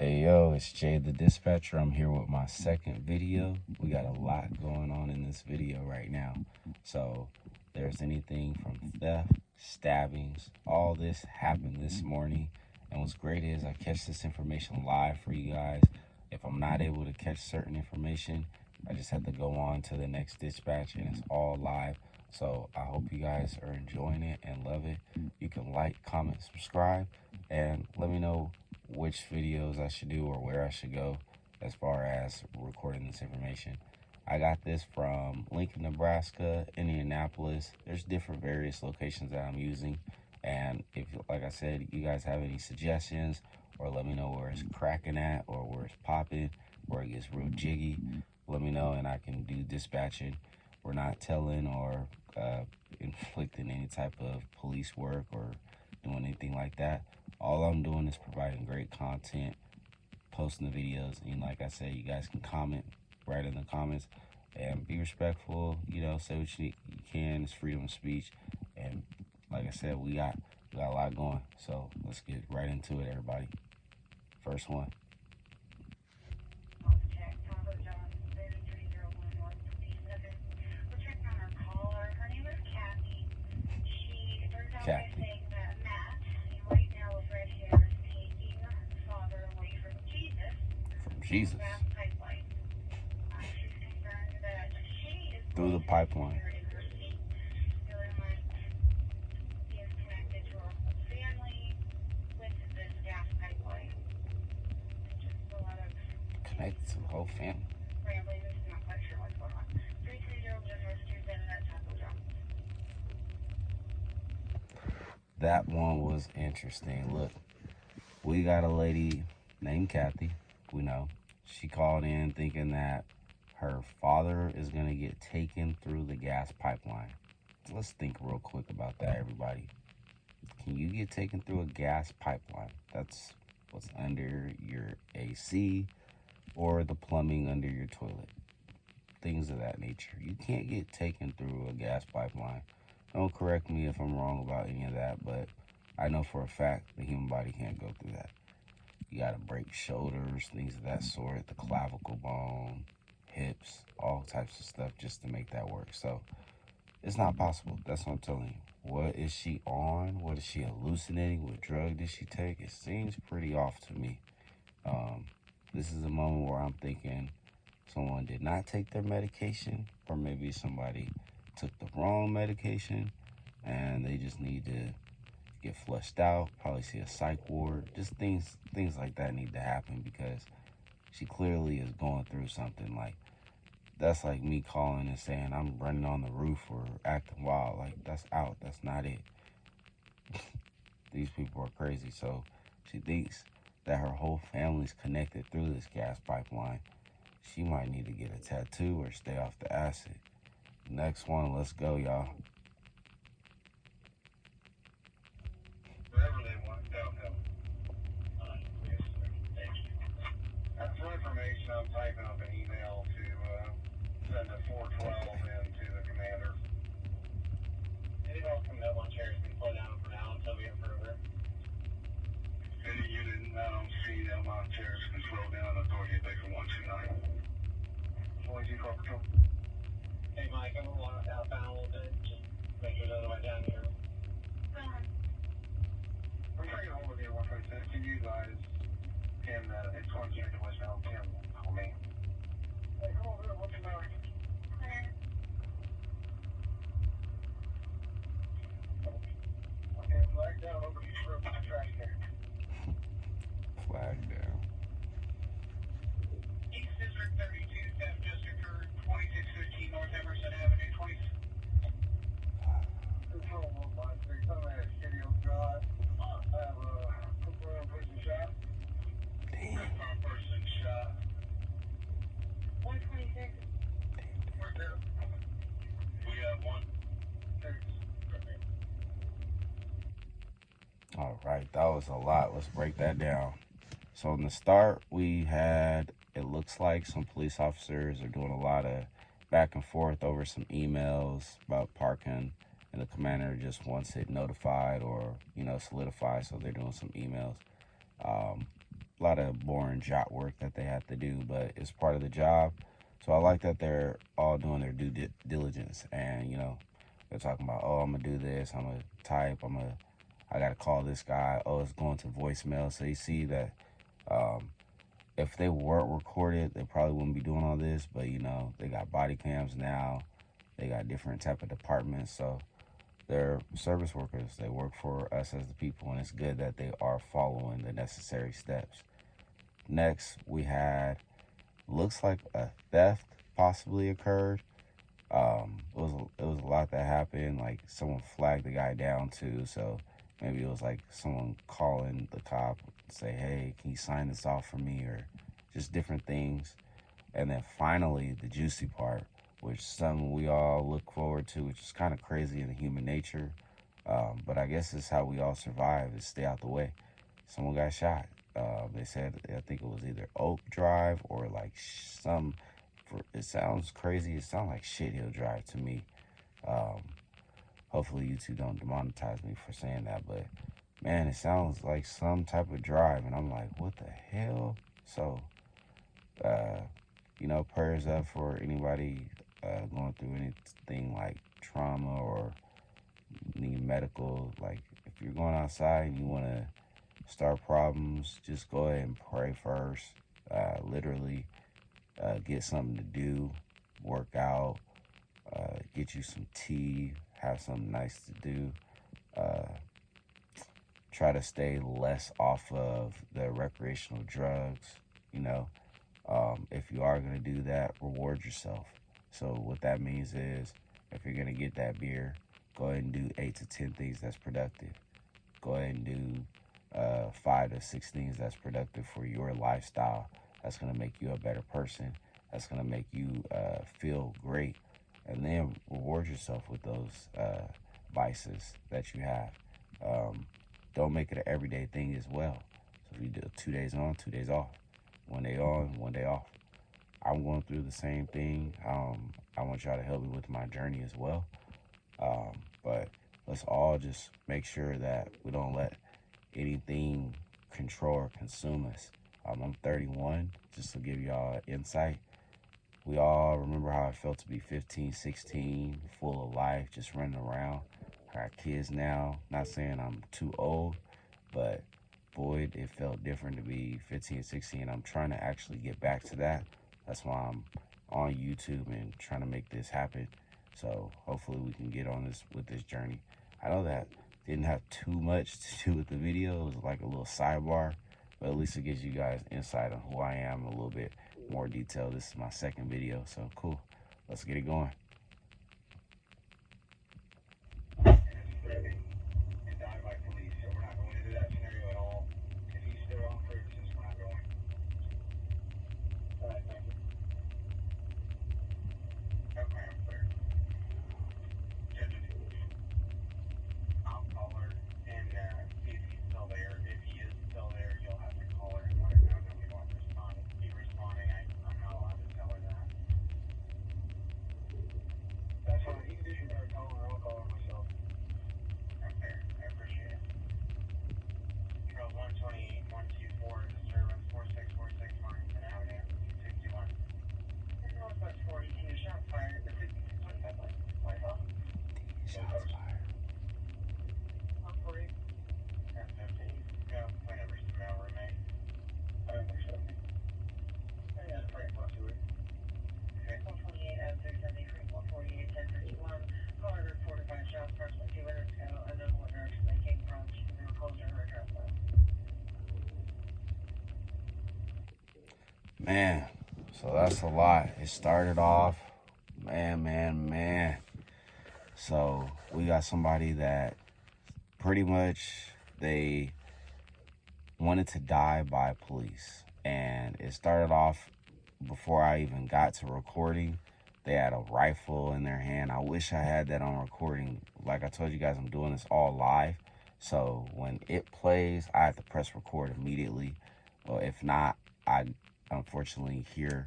Hey yo, it's Jay the Dispatcher. I'm here with my second video. We got a lot going on in this video right now. So there's anything from theft, stabbings, all this happened this morning. And what's great is I catch this information live for you guys. If I'm not able to catch certain information, I just have to go on to the next dispatch and it's all live. So I hope you guys are enjoying it and love it. You can like, comment, subscribe, and let me know which videos I should do or where I should go as far as recording this information. I got this from Lincoln, Nebraska, Indianapolis. There's different various locations that I'm using. And if, like I said, you guys have any suggestions or let me know where it's cracking at or where it's popping, where it gets real jiggy, let me know and I can do dispatching. We're not telling or inflicting any type of police work or doing anything like that. All I'm doing is providing great content, posting the videos, and like I said, you guys can comment right in the comments and be respectful, say what you can. It's freedom of speech. And like I said, we got a lot going. So let's get right into it, everybody. First one. Kathy. From Jesus. Through the pipeline. Connected to the whole family. That one was interesting. Look, we got a lady named Kathy. We know she called in thinking that her father is going to get taken through the gas pipeline. Let's think real quick about that, everybody. Can you get taken through a gas pipeline? That's what's under your AC or the plumbing under your toilet. Things of that nature. You can't get taken through a gas pipeline. Don't correct me if I'm wrong about any of that, but I know for a fact the human body can't go through that. You gotta break shoulders, things of that sort, the clavicle bone, hips, all types of stuff just to make that work. So it's not possible. That's what I'm telling you. What is she on? What is she hallucinating? What drug did she take? It seems pretty off to me. This is a moment where I'm thinking someone did not take their medication, or maybe somebody took the wrong medication and they just need to get flushed out, probably see a psych ward. Just things like that need to happen because she clearly is going through something. Like, that's like me calling and saying I'm running on the roof or acting wild. Like, that's out. That's not it. These people are crazy. So she thinks that her whole family's connected through this gas pipeline. She might need to get a tattoo or stay off the acid. Next one, let's go, y'all. Wherever they want, they'll help. Yes, sir. Thank you. For information, I'm typing up an email to send a 412 in to the commander. Anyone from the one chairs can slow down for now until we get further. Any unit in see them on chairs can slow down. Authority at Baker 129. 42 Car Patrol. Hey, Mike, I'm going outbound a little bit. Just make sure the other way down here. I'm trying to get hold of you, 126. Can you guys it's going straight to Westbound 10 for me? Hey, come over here. What's the matter? Okay, flag down over to your trash can. Flag down. East District 32 theft just occurred, 2615 North Emerson Avenue, 20. Control 153, I'm at Studio Drive. I have a person shot. Damn. Person shot. 126. Right there. We have one. All right, that was a lot. Let's break that down. So in the start, we had, it looks like some police officers are doing a lot of back and forth over some emails about parking, and the commander just wants it notified or, solidified, so they're doing some emails. a lot of boring job work that they have to do, but it's part of the job. So I like that they're all doing their due diligence, and they're talking about, oh, I'm gonna do this, I'm gonna type, I gotta call this guy, oh, it's going to voicemail. So you see that if they weren't recorded, they probably wouldn't be doing all this, but they got body cams now, they got different type of departments, so they're service workers. They work for us as the people, and it's good that they are following the necessary steps. Next, we had, looks like a theft possibly occurred. It was a lot that happened. Like someone flagged the guy down too, so maybe it was like someone calling the cop, say, "Hey, can you sign this off for me?" or just different things. And then finally, the juicy part, which some we all look forward to, which is kind of crazy in the human nature. But I guess it's how we all survive, is stay out the way. Someone got shot. They said, I think it was either Oak Drive or like it sounds crazy. It sounds like Shit Hill Drive to me. Hopefully YouTube don't demonetize me for saying that, but man, it sounds like some type of drive, and I'm like, what the hell? So, prayers up for anybody going through anything like trauma or need medical. Like, if you're going outside and you want to start problems, just go ahead and pray first. Literally, get something to do, work out, get you some tea, have something nice to do. Try to stay less off of the recreational drugs, if you are going to do that, reward yourself. So what that means is, if you're going to get that beer, go ahead and do 8 to 10 things that's productive. Go ahead and do 5 to 6 things that's productive for your lifestyle. That's going to make you a better person. That's going to make you feel great. And then reward yourself with those vices that you have. Don't make it an everyday thing as well. So if you do 2 days on, 2 days off, 1 day on, 1 day off. I'm going through the same thing. I want y'all to help me with my journey as well. But let's all just make sure that we don't let anything control or consume us. I'm 31, just to give y'all insight. We all remember how it felt to be 15, 16, full of life, just running around. I got kids now. Not saying I'm too old, but boy, it felt different to be 15, 16. I'm trying to actually get back to that. That's why I'm on YouTube and trying to make this happen. So hopefully we can get on with this journey. I know that didn't have too much to do with the video. It was like a little sidebar, but at least it gives you guys insight on who I am in a little bit more detail. This is my second video, so cool. Let's get it going. Man, so that's a lot. It started off, man. So we got somebody that pretty much they wanted to die by police. And it started off before I even got to recording. They had a rifle in their hand. I wish I had that on recording. Like I told you guys, I'm doing this all live. So when it plays, I have to press record immediately. Well, if not, I unfortunately hear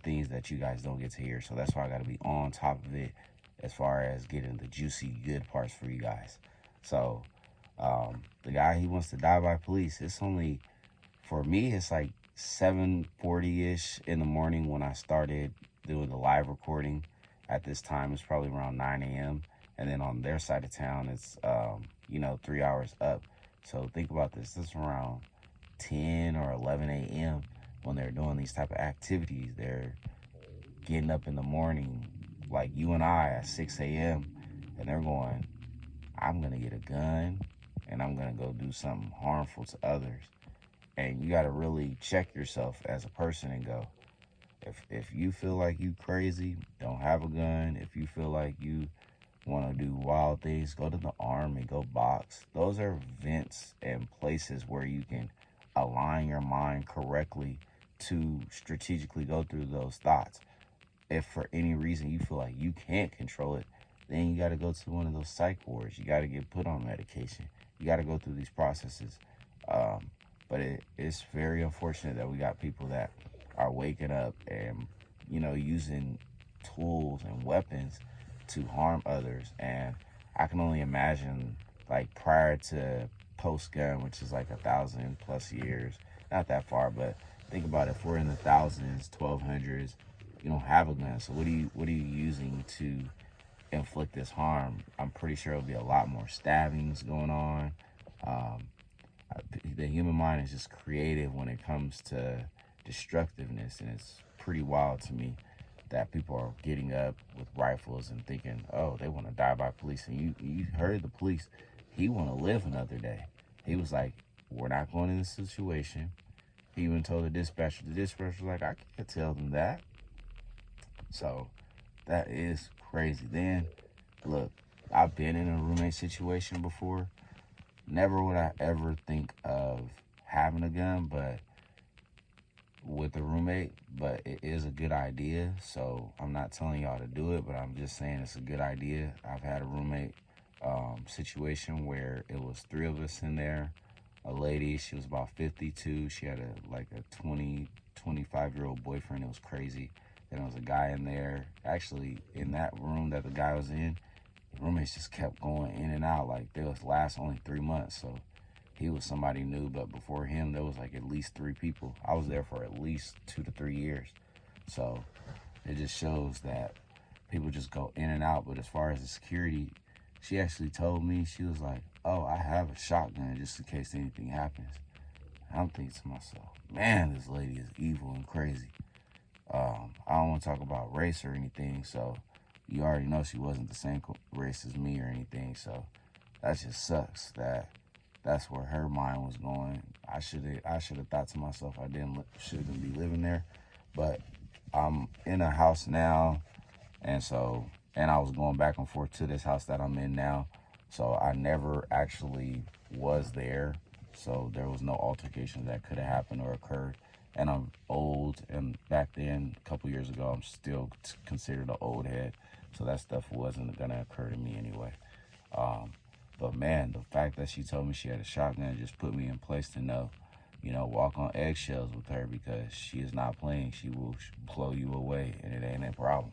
things that you guys don't get to hear. So that's why I got to be on top of it as far as getting the juicy good parts for you guys. So the guy, he wants to die by police. It's only for me, it's like 7:40ish in the morning when I started doing the live recording. At this time, it's probably around 9 a.m. And then on their side of town, it's 3 hours up. So think about this. This is around 10 or 11 a.m. when they're doing these type of activities. They're getting up in the morning, like you and I, at 6 a.m. and they're going, I'm gonna get a gun and I'm gonna go do something harmful to others. And you gotta really check yourself as a person and go, if you feel like you crazy, don't have a gun. If you feel like you want to do wild things, go to the army, go box. Those are events and places where you can align your mind correctly to strategically go through those thoughts. If for any reason you feel like you can't control it, then you got to go to one of those psych wards. You got to get put on medication. You got to go through these processes. But it's very unfortunate that we got people that are waking up and, using tools and weapons to harm others. And I can only imagine, like, prior to post-gun, which is like 1,000+ years, not that far, but think about it. If we're in the thousands, 1200s, you don't have a gun. So what are you using to inflict this harm? I'm pretty sure there'll be a lot more stabbings going on. The human mind is just creative when it comes to destructiveness, and it's pretty wild to me that people are getting up with rifles and thinking, oh, they want to die by police. And you heard the police. He want to live another day. He was like, we're not going in this situation. He even told the dispatcher. The dispatcher was like, I can't tell them that. So that is crazy. Then, look, I've been in a roommate situation before. Never would I ever think of having a gun, but with a roommate, but it is a good idea. So I'm not telling y'all to do it, but I'm just saying it's a good idea. I've had a roommate situation where it was three of us in there. A lady, she was about 52. She had a 25-year-old boyfriend. It was crazy. Then there was a guy in there. Actually, in that room that the guy was in, the roommates just kept going in and out. Like, they was last only 3 months. So he was somebody new, but before him, there was like at least 3 people. I was there for at least 2 to 3 years. So it just shows that people just go in and out. But as far as the security, she actually told me, she was like, oh, I have a shotgun just in case anything happens. I'm thinking to myself, man, this lady is evil and crazy. I don't want to talk about race or anything, so you already know she wasn't the same race as me or anything. So that just sucks that's where her mind was going. I should have thought to myself I shouldn't be living there. But I'm in a house now, and I was going back and forth to this house that I'm in now. So I never actually was there. So there was no altercation that could have happened or occurred. And I'm old, and back then, a couple years ago, I'm still considered an old head. So that stuff wasn't gonna occur to me anyway. But man, the fact that she told me she had a shotgun just put me in place to know, walk on eggshells with her, because she is not playing. She will blow you away, and it ain't a problem.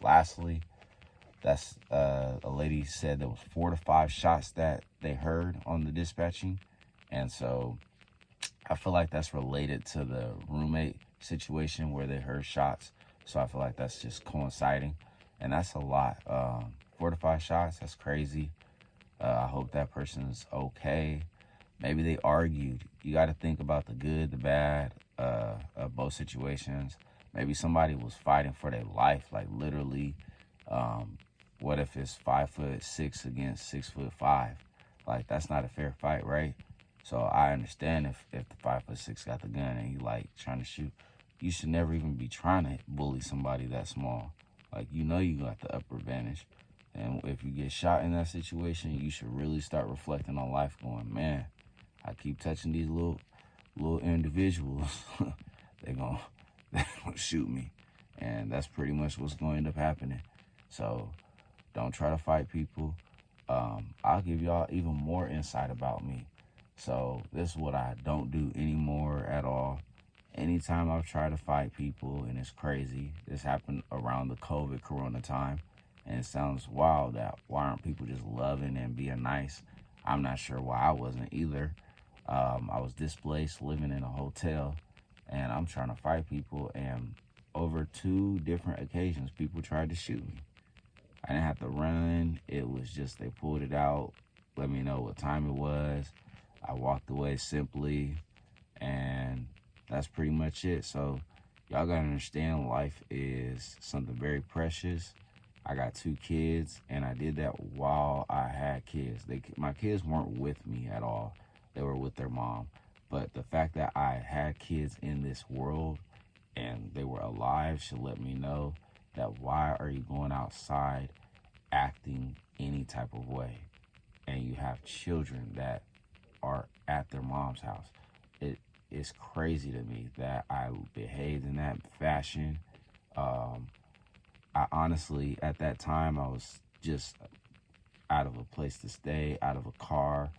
Lastly, that's a lady said there was 4 to 5 shots that they heard on the dispatching. And so I feel like that's related to the roommate situation where they heard shots. So I feel like that's just coinciding. And that's a lot. 4 to 5 shots, that's crazy. I hope that person's okay. Maybe they argued. You got to think about the good, the bad of both situations. Maybe somebody was fighting for their life, like literally. What if it's 5'6" against 6'5"? Like, that's not a fair fight, right? So I understand if the 5'6" got the gun and you like trying to shoot. You should never even be trying to bully somebody that small. Like, you got the upper advantage. And if you get shot in that situation, you should really start reflecting on life, going, man, I keep touching these little individuals. they're gonna shoot me. And that's pretty much what's going to end up happening. So don't try to fight people. I'll give y'all even more insight about me. So this is what I don't do anymore at all. Anytime I've tried to fight people, and it's crazy, this happened around the COVID corona time, and it sounds wild that why aren't people just loving and being nice? I'm not sure why I wasn't either. I was displaced, living in a hotel, and I'm trying to fight people. And over 2 different occasions, people tried to shoot me. I didn't have to run. It was just they pulled it out, let me know what time it was. I walked away simply, and that's pretty much it. So y'all gotta understand, life is something very precious. I got 2 kids, and I did that while I had kids. My kids weren't with me at all. They were with their mom. But the fact that I had kids in this world and they were alive should let me know that why are you going outside acting any type of way, and you have children that are at their mom's house. It's crazy to me that I behaved in that fashion. I honestly, at that time, I was just out of a place to stay, out of a car,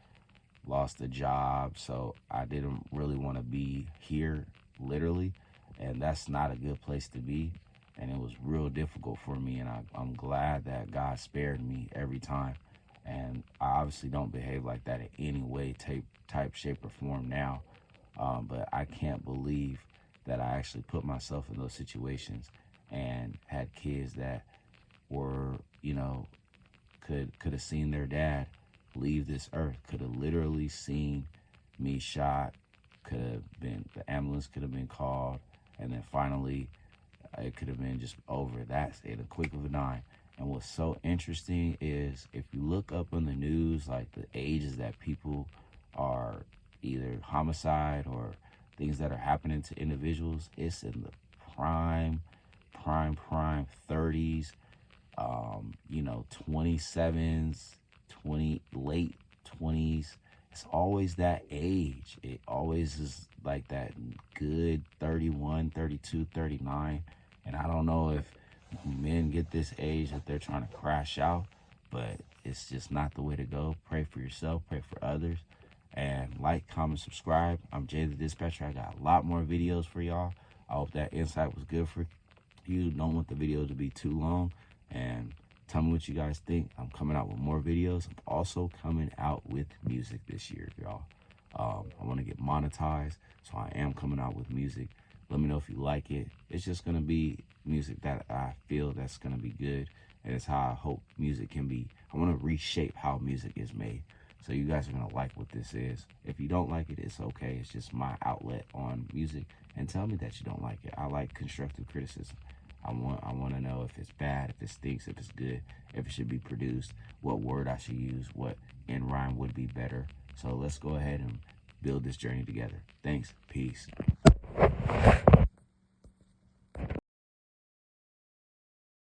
lost a job, so I didn't really want to be here, literally, and that's not a good place to be, and it was real difficult for me, and I'm glad that God spared me every time, and I obviously don't behave like that in any way, type, shape, or form now, but I can't believe that I actually put myself in those situations and had kids that were, could have seen their dad leave this earth, could have literally seen me shot, could have been, the ambulance could have been called, and then finally it could have been just over. That's in a quick of a dime. And what's so interesting is if you look up on the news, like the ages that people are either homicide or things that are happening to individuals, it's in the prime 30s, 27s, late 20s. It's always that age. It always is like that good 31, 32, 39. And I don't know if men get this age that they're trying to crash out, but it's just not the way to go. Pray for yourself, pray for others, and like, comment, subscribe. I'm Jay the Dispatcher. I got a lot more videos for y'all. I hope that insight was good for you. Don't want the video to be too long, and tell me what you guys think. I'm coming out with more videos. I'm also coming out with music this year, y'all. I want to get monetized, so I am coming out with music. Let me know if you like it. It's just going to be music that I feel that's going to be good, and it's how I hope music can be. I want to reshape how music is made, so you guys are going to like what this is. If you don't like it, it's okay. It's just my outlet on music, and tell me that you don't like it. I like constructive criticism. I want to know if it's bad, if it stinks, if it's good, if it should be produced, what word I should use, what end rhyme would be better. So let's go ahead and build this journey together. Thanks. Peace.